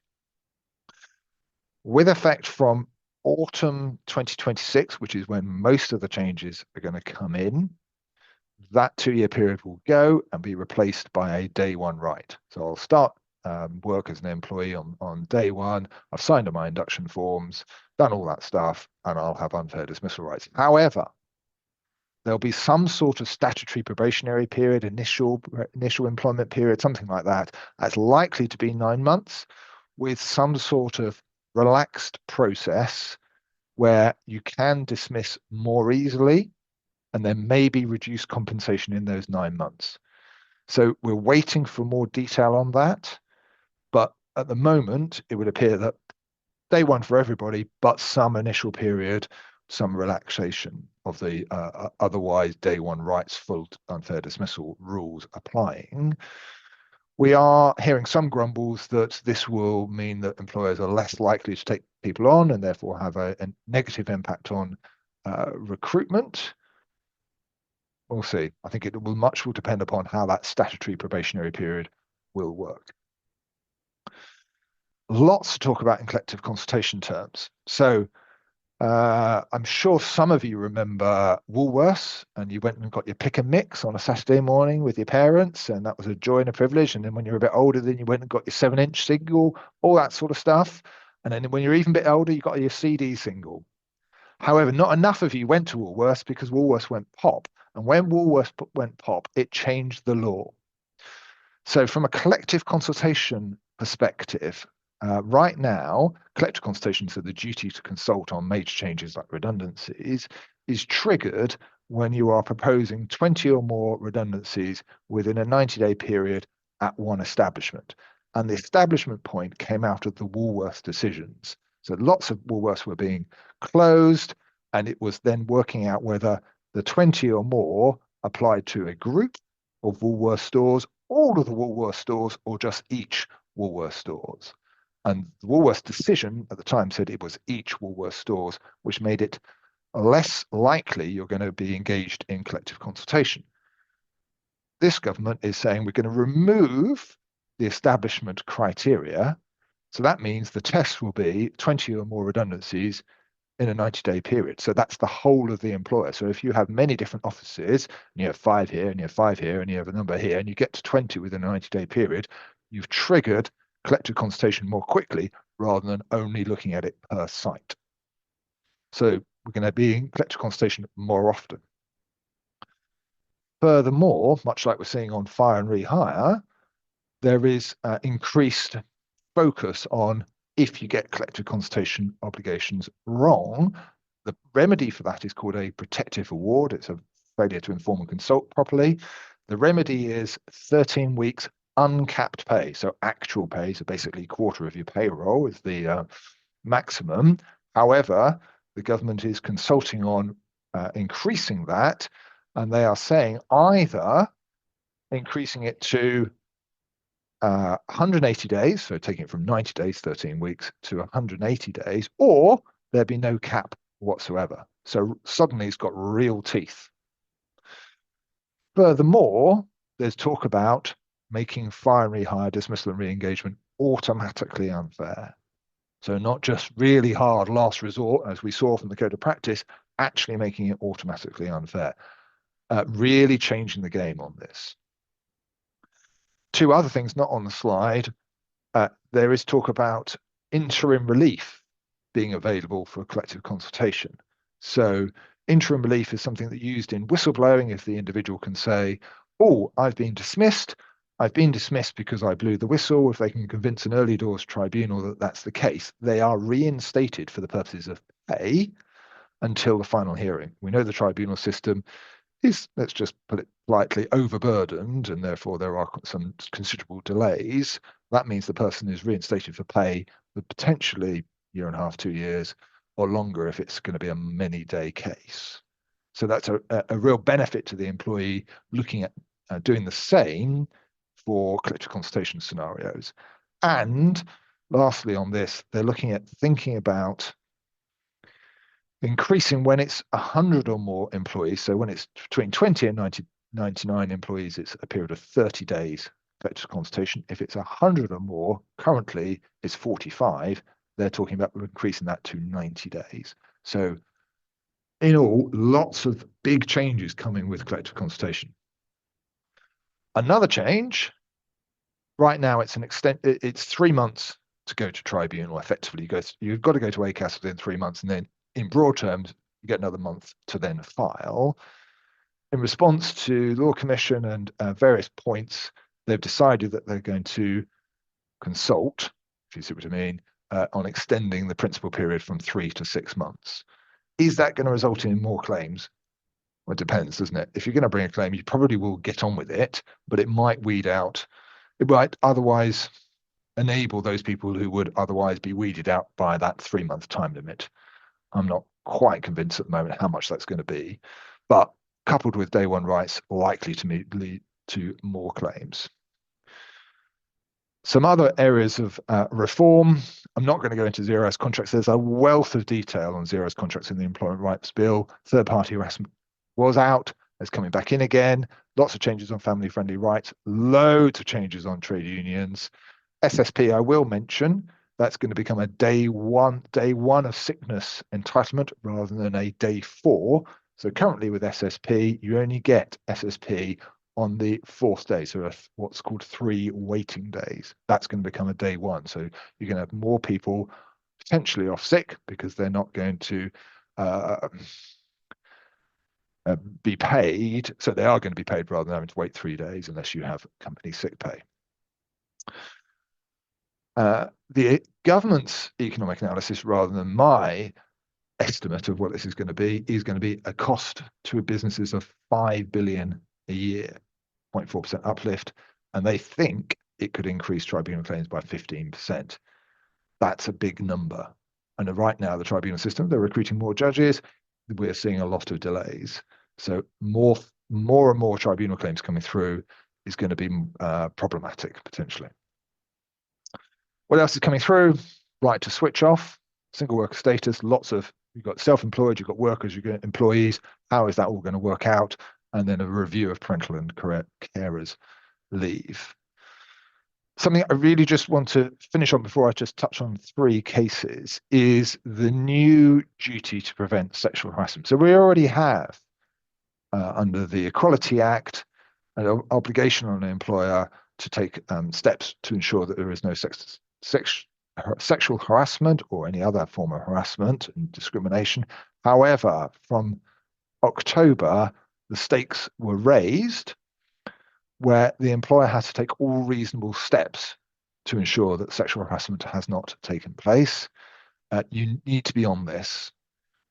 With effect from autumn 2026, which is when most of the changes are going to come in, that 2-year period will go and be replaced by a day 1 right. So I'll start work as an employee on day 1. I've signed on my induction forms, done all that stuff, and I'll have unfair dismissal rights. However, there'll be some sort of statutory probationary period, initial employment period, something like that. That's likely to be 9 months, with some sort of relaxed process where you can dismiss more easily and then maybe reduce compensation in those 9 months. So we're waiting for more detail on that. But at the moment, it would appear that day 1 for everybody, but some initial period, some relaxation of the otherwise day one rights full unfair dismissal rules applying. We are hearing some grumbles that this will mean that employers are less likely to take people on and therefore have a negative impact on recruitment. We'll see. I think much will depend upon how that statutory probationary period will work. Lots to talk about in collective consultation terms. So I'm sure some of you remember Woolworths, and you went and got your pick and mix on a Saturday morning with your parents, and that was a joy and a privilege. And then when you were a bit older, then you went and got your 7-inch single, all that sort of stuff. And then when you're even a bit older, you got your CD single. However, not enough of you went to Woolworths because Woolworths went pop. And when Woolworths went pop, it changed the law. So from a collective consultation perspective, right now, collective consultation, so the duty to consult on major changes like redundancies, is triggered when you are proposing 20 or more redundancies within a 90-day period at one establishment. And the establishment point came out of the Woolworths decisions. So lots of Woolworths were being closed, and it was then working out whether the 20 or more applied to a group of Woolworths stores, all of the Woolworths stores, or just each Woolworths stores. And the Woolworths decision at the time said it was each Woolworths stores, which made it less likely you're going to be engaged in collective consultation. This government is saying we're going to remove the establishment criteria. So that means the test will be 20 or more redundancies in a 90-day period. So that's the whole of the employer. So if you have many different offices, and you have 5 here, and you have 5 here, and you have a number here, and you get to 20 within a 90-day period, you've triggered collective consultation more quickly rather than only looking at it per site. So we're going to be in collective consultation more often. Furthermore, much like we're seeing on fire and rehire, there is increased focus on if you get collective consultation obligations wrong. The remedy for that is called a protective award. It's a failure to inform and consult properly. The remedy is 13 weeks uncapped pay, so actual pay, so basically a quarter of your payroll is the maximum. However, the government is consulting on increasing that, and they are saying either increasing it to 180 days, so taking it from 90 days, 13 weeks, to 180 days, or there'd be no cap whatsoever. So suddenly it's got real teeth. Furthermore, there's talk about making fire and rehire, dismissal and re-engagement automatically unfair. So not just really hard last resort, as we saw from the code of practice, actually making it automatically unfair. Really changing the game on this. 2 other things not on the slide. There is talk about interim relief being available for collective consultation. So interim relief is something that's used in whistleblowing if the individual can say, oh, I've been dismissed because I blew the whistle. If they can convince an early doors tribunal that that's the case, they are reinstated for the purposes of pay until the final hearing. We know the tribunal system is, let's just put it politely, overburdened, and therefore there are some considerable delays. That means the person is reinstated for pay for potentially 1.5 to 2 years, or longer if it's going to be a many-day case. So that's a real benefit to the employee looking at doing the same for collective consultation scenarios. And lastly on this, they're looking at thinking about increasing when it's 100 or more employees. So when it's between 20 and 99 employees, it's a period of 30 days collective consultation. If it's 100 or more, currently it's 45. They're talking about increasing that to 90 days. So in all, lots of big changes coming with collective consultation. Another change, right now it's it's 3 months to go to tribunal effectively. You've got to go to ACAS within 3 months, and then in broad terms, you get another month to then file. In response to the Law Commission and various points, they've decided that they're going to consult, if you see what I mean, on extending the principal period from 3 to 6 months. Is that going to result in more claims? Well, it depends, doesn't it? If you're going to bring a claim, you probably will get on with it, but it might weed out, it might otherwise enable those people who would otherwise be weeded out by that 3-month time limit. I'm not quite convinced at the moment how much that's going to be, but coupled with day one rights, likely to lead to more claims. Some other areas of reform. I'm not going to go into zero hours contracts. There's a wealth of detail on zero hours contracts in the Employment Rights Bill. Third-party harassment was out. It's coming back in again. Lots of changes on family-friendly rights. Loads of changes on trade unions. SSP, I will mention, that's going to become a day one of sickness entitlement rather than a day 4. So currently with SSP, you only get SSP on the 4th day, so what's called 3 waiting days. That's going to become a day 1. So you're going to have more people potentially off sick because they're not going to be paid. So they are going to be paid rather than having to wait 3 days unless you have company sick pay. The government's economic analysis, rather than my estimate of what this is going to be a cost to businesses of 5 billion a year, 0.4% uplift, and they think it could increase tribunal claims by 15%. That's a big number. And right now, the tribunal system, they're recruiting more judges. We're seeing a lot of delays. So more and more tribunal claims coming through is going to be problematic potentially. What else is coming through? Right to switch off, single worker status, you've got self-employed, you've got workers, you've got employees. How is that all going to work out? And then a review of parental and carers leave. Something I really just want to finish on before I just touch on 3 cases is the new duty to prevent sexual harassment. So we already have, under the Equality Act, an obligation on an employer to take steps to ensure that there is no sexual harassment or any other form of harassment and discrimination. However, from October, the stakes were raised where the employer has to take all reasonable steps to ensure that sexual harassment has not taken place. You need to be on this.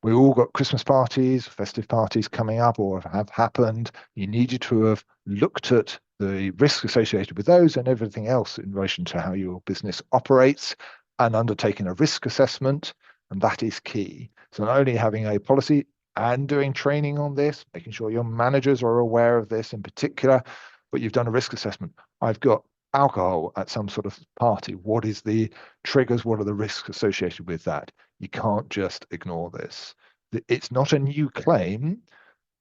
We all got Christmas parties, festive parties coming up or have happened. You needed to have looked at the risk associated with those and everything else in relation to how your business operates and undertaking a risk assessment, and that is key. So not only having a policy and doing training on this, making sure your managers are aware of this in particular, but you've done a risk assessment. I've got alcohol at some sort of party. What is the triggers? What are the risks associated with that? You can't just ignore this. It's not a new claim,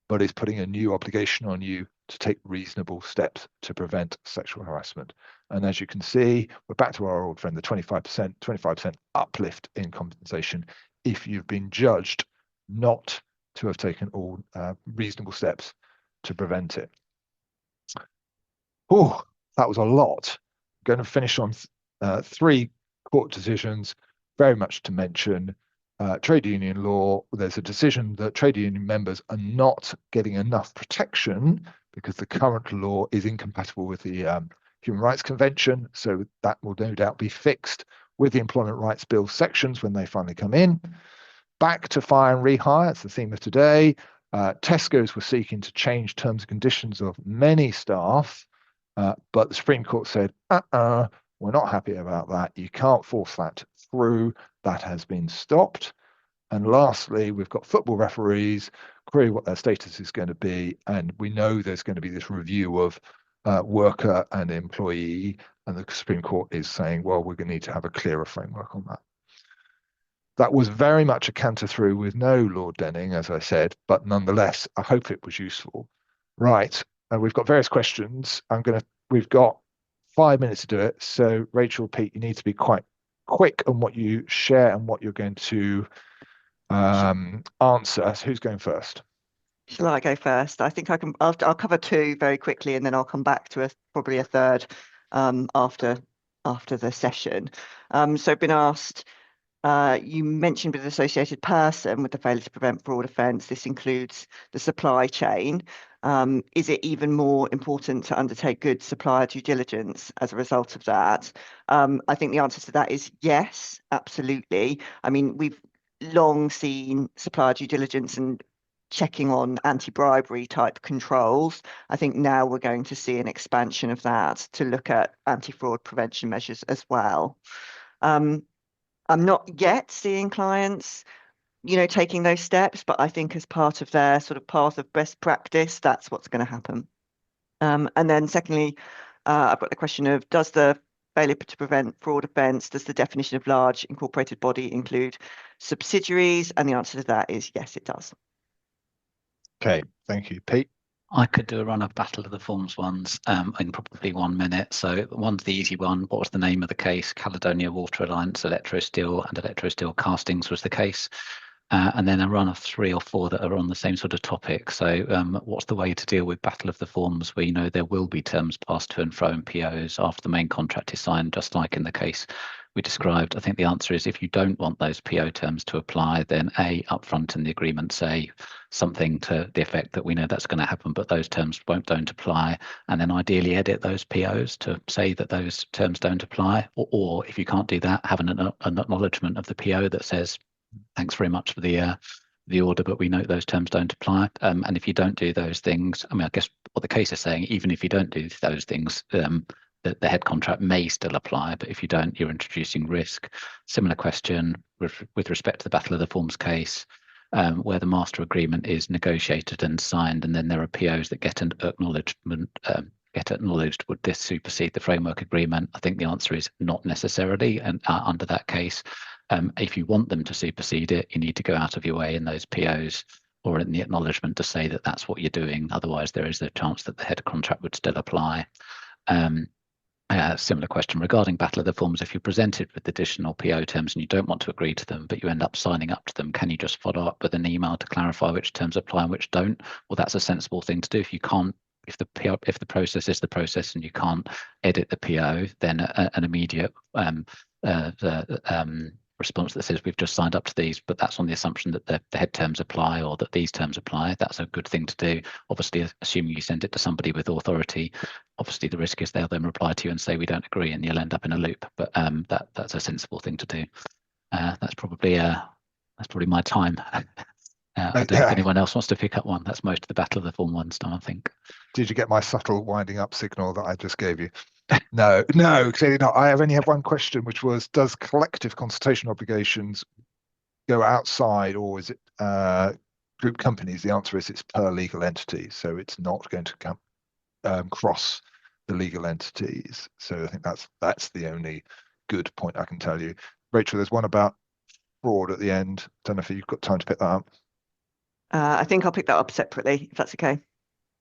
but it's putting a new obligation on you to take reasonable steps to prevent sexual harassment. And as you can see, we're back to our old friend, the 25% uplift in compensation if you've been judged not to have taken all reasonable steps to prevent it. Oh, that was a lot. I'm going to finish on 3 court decisions, very much to mention. Trade union law, there's a decision that trade union members are not getting enough protection because the current law is incompatible with the Human Rights Convention. So that will no doubt be fixed with the Employment Rights Bill sections when they finally come in. Back to fire and rehire, it's the theme of today. Tesco's were seeking to change terms and conditions of many staff, but the Supreme Court said, we're not happy about that. You can't force that through. That has been stopped. And lastly, we've got football referees, query what their status is going to be. And we know there's going to be this review of worker and employee. And the Supreme Court is saying, well, we're going to need to have a clearer framework on that. That was very much a canter through with no Lord Denning, as I said, but nonetheless, I hope it was useful. Right, we've got various questions. We've got 5 minutes to do it. So Rachel, Pete, you need to be quite quick on what you share and what you're going to answer. So who's going first? Shall I go first? I think I'll cover 2 very quickly, and then I'll come back to probably a third after the session. So I've been asked, you mentioned with an associated person with the failure to prevent fraud offence. This includes the supply chain. Is it even more important to undertake good supplier due diligence as a result of that? I think the answer to that is yes, absolutely. I mean, we've long seen supplier due diligence and checking on anti-bribery type controls. I think now we're going to see an expansion of that to look at anti-fraud prevention measures as well. I'm not yet seeing clients taking those steps, but I think as part of their sort of path of best practice, that's what's going to happen. And then secondly, I've got the question of, does the failure to prevent fraud offence, does the definition of large incorporated body include subsidiaries? And the answer to that is yes, it does. Okay, thank you. Pete? I could do a run of Battle of the Forms ones in probably 1 minute. So one's the easy one. What was the name of the case? Caledonia Water Alliance, Electro-Steel and Electro-Steel Castings was the case. And then a run of 3 or 4 that are on the same sort of topic. So what's the way to deal with Battle of the Forms where there will be terms passed to and fro in POs after the main contract is signed, just like in the case we described? I think the answer is, if you don't want those PO terms to apply, then upfront in the agreement say something to the effect that we know that's going to happen, but those terms don't apply, and then ideally edit those POs to say that those terms don't apply. Or if you can't do that, have an acknowledgement of the PO that says, thanks very much for the order, but we note those terms don't apply. And if you don't do those things, I mean, I guess what the case is saying, even if you don't do those things, the head contract may still apply, but if you don't, you're introducing risk. Similar question with respect to the Battle of the Forms case, where the master agreement is negotiated and signed, and then there are POs that get an acknowledgement, get acknowledged. Would this supersede the framework agreement? I think the answer is not necessarily, and under that case, if you want them to supersede it, you need to go out of your way in those POs or in the acknowledgement to say that that's what you're doing. Otherwise, there is a chance that the head contract would still apply. Similar question regarding Battle of the Forms. If you're presented with additional PO terms and you don't want to agree to them, but you end up signing up to them, can you just follow up with an email to clarify which terms apply and which don't? Well, that's a sensible thing to do. If you can't, if the process is the process and you can't edit the PO, then an immediate response that says we've just signed up to these, but that's on the assumption that the head terms apply or that these terms apply. That's a good thing to do. Obviously, assuming you send it to somebody with authority, obviously the risk is they'll then reply to you and say we don't agree, and you'll end up in a loop. But that's a sensible thing to do. That's probably my time. I don't know if anyone else wants to pick up one. That's most of the Battle of the Form ones done, I think. Did you get my subtle winding up signal that I just gave you? No, clearly not. I only have one question, which was, does collective consultation obligations go outside, or is it group companies? The answer is it's per legal entity, so it's not going to come cross the legal entities. So I think that's the only good point I can tell you. Rachel, there's one about fraud at the end. Don't know if you've got time to pick that up. I think I'll pick that up separately, if that's okay.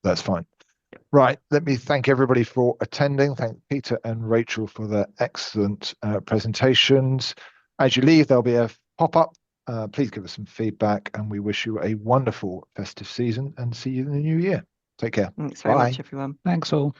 That's fine. Right, let me thank everybody for attending. Thank Peter and Rachel for their excellent presentations. As you leave, there'll be a pop-up. Please give us some feedback, and we wish you a wonderful festive season and see you in the new year. Take care. Thanks very much, everyone. Thanks all.